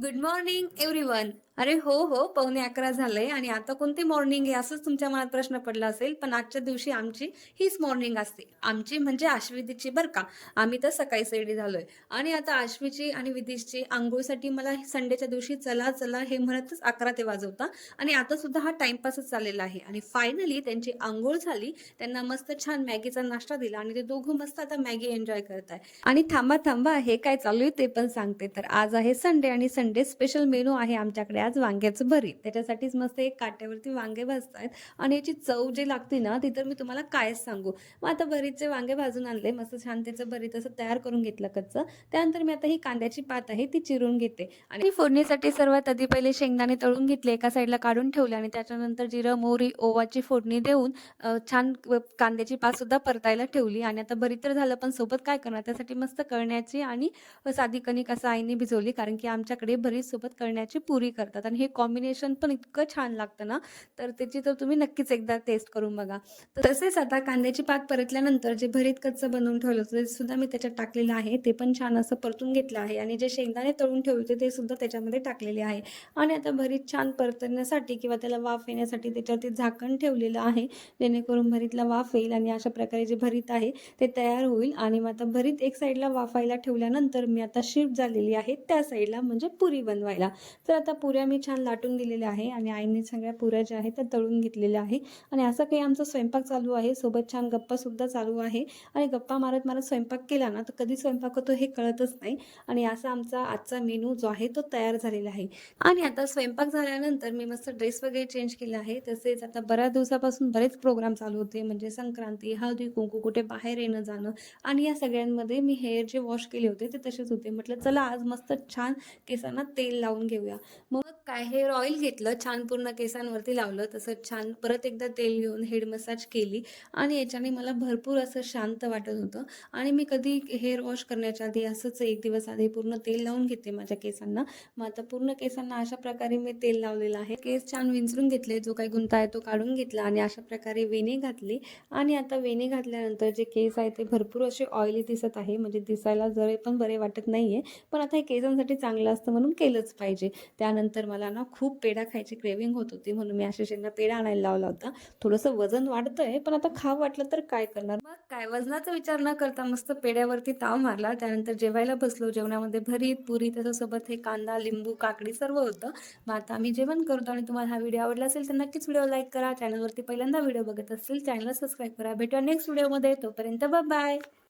Good morning everyone. अरे हो, पावणे 11 झालंय आणि आता कोणती मॉर्निंग आहे असंच तुमच्या मनात प्रश्न पडला असेल. पण आजच्या दिवशी आमची हीच मॉर्निंग असते. आमची म्हणजे अश्विनीची बरं का. आम्ही तर सकाळीच रेडी झालोय आणि आता अश्वीची आणि विदिशची अंघोळीसाठी मला संडेच्या दिवशी चला, चला हे म्हणतच 11 ते वाजवता आणि आता सुद्धा हा टाईमपासच चाललेला आहे आणि फायनली त्यांची अंघोळ झाली. त्यांना मस्त छान मॅगीचा नाश्ता दिला आणि ते दोघं मस्त आता मॅगी एन्जॉय करताय. आणि थांबा, हे काय चालू आहे ते पण सांगते. तर आज आहे संडे आणि संडे स्पेशल मेनू आहे आमच्याकडे आज वांग्याचं भरीत. त्याच्यासाठीच मस्त एक काट्यावरती वांगे भाजतायत आणि याची चव जी लागते ना, ती तर मी तुम्हाला कायच सांगू. मग आता भरीतचे वांगे भाजून आणले, मस्त छान त्याचं भरीत असं तयार करून घेतलं कच्चं. त्यानंतर मी आता ही कांद्याची पात आहे ती चिरून घेते आणि फोडणीसाठी सर्वात आधी पहिले शेंगदाणे तळून घेतले, एका साईडला काढून ठेवले आणि त्याच्यानंतर जिरं, मोहरी, ओवाची फोडणी देऊन छान कांद्याची पात सुद्धा परतायला ठेवली आणि आता भरीत तर झालं, पण सोबत काय करणार त्यासाठी मस्त कळण्याची आणि साधी कणिक असं आईने भिजवली, कारण की आमच्याकडे भरीत सोबत कळण्याची पुरी करतात आणि हे कॉम्बिनेशन पण इतकं छान लागतं ना, तर त्याची तर तुम्ही नक्कीच एकदा टेस्ट करून बघा. तर तसेच आता कांद्याची पात परतल्यानंतर जे भरीत कच्चं बनवून ठेवलं होतं ते सुद्धा मी त्याच्यात टाकलेलं आहे. ते पण छान असं परतून घेतलं आहे आणि जे शेंगदाणे तळून ठेवले होते ते सुद्धा त्याच्यामध्ये टाकलेले आहे आणि आता भरीत छान परतण्यासाठी किंवा त्याला वाफ येण्यासाठी त्याच्यावरती झाकण ठेवलेलं आहे, जेणेकरून भरीतला वाफ येईल आणि अशा प्रकारे जे भरीत आहे ते तयार होईल. आणि मग आता भरीत एक साईडला वाफायला ठेवल्यानंतर मी आता शिफ्ट झालेली आहे त्या साईडला, म्हणजे पुरी बनवायला. तर आता पुऱ्या मी छान लाटून दिलेल्या आहे आणि आईने सगळ्या पुऱ्या ज्या आहेत त्या तळून घेतलेल्या आहे आणि असं काही आमचा स्वयंपाक चालू आहे, सोबत छान गप्पा सुद्धा चालू आहे आणि गप्पा मारत मारत स्वयंपाक केला ना तर कधी स्वयंपाक होतो हे कळतच नाही आणि असा आमचा आजचा मेनू जो आहे तो तयार झालेला आहे. आणि आता स्वयंपाक झाल्यानंतर मी मस्त ड्रेस वगैरे चेंज केला आहे. तसेच आता बऱ्याच दिवसापासून बरेच प्रोग्राम चालू होते, म्हणजे संक्रांती, हळदी कुंकू, कुठे बाहेर येणं जाणं आणि या सगळ्यांमध्ये मी हेअर जे वॉश केले होते ते तसेच होते. म्हटलं चला आज मस्त छान केसांना तेल लावून घेऊया. मग काय हेअर ऑइल घेतलं, छान पूर्ण केसांवरती लावलं, तसंच छान परत एकदा तेल घेऊन हेड मसाज केली आणि याच्याने मला भरपूर असं शांत वाटत होतं. आणि मी कधी हेअर वॉश करण्याच्या आधी असंच एक दिवस आधी पूर्ण तेल लावून घेते माझ्या केसांना. मग आता पूर्ण केसांना अशा प्रकारे मी तेल लावलेलं आहे. केस छान विंचरून घेतले, जो काही गुंता आहे तो काढून घेतला आणि अशा प्रकारे वेणी घातली आणि आता वेणी घातल्यानंतर जे केस आहे ते भरपूर असे ऑइली दिसत आहे, म्हणजे दिसायला जरे पण बरे वाटत नाहीये, पण आता हे केसांसाठी चांगलं असतं म्हणून केलंच पाहिजे. त्यानंतर मला ना खूप पेढा खायची क्रेविंग होत होती, म्हणून मी आशिषांना पेढा आणायला लावला होता. थोडंसं वजन वाढतंय, पण आता खावं वाटलं तर काय करणार. मग काय वजनाचा विचार न करता मस्त पेढ्यावरती ताव मारला. त्यानंतर जेवायला बसलो. जेवणामध्ये भरीत, पुरी, त्याच्यासोबत हे कांदा, लिंबू, काकडी सर्व होतं. मग आता आम्ही जेवण करतो आणि तुम्हाला हा व्हिडिओ आवडला असेल तर नक्कीच व्हिडिओ लाईक करा. चॅनलवरती पहिल्यांदा व्हिडिओ बघत असेल चॅनलला सबस्क्राईब करा. भेटूया नेक्स्ट व्हिडिओमध्ये. तोपर्यंत बाय.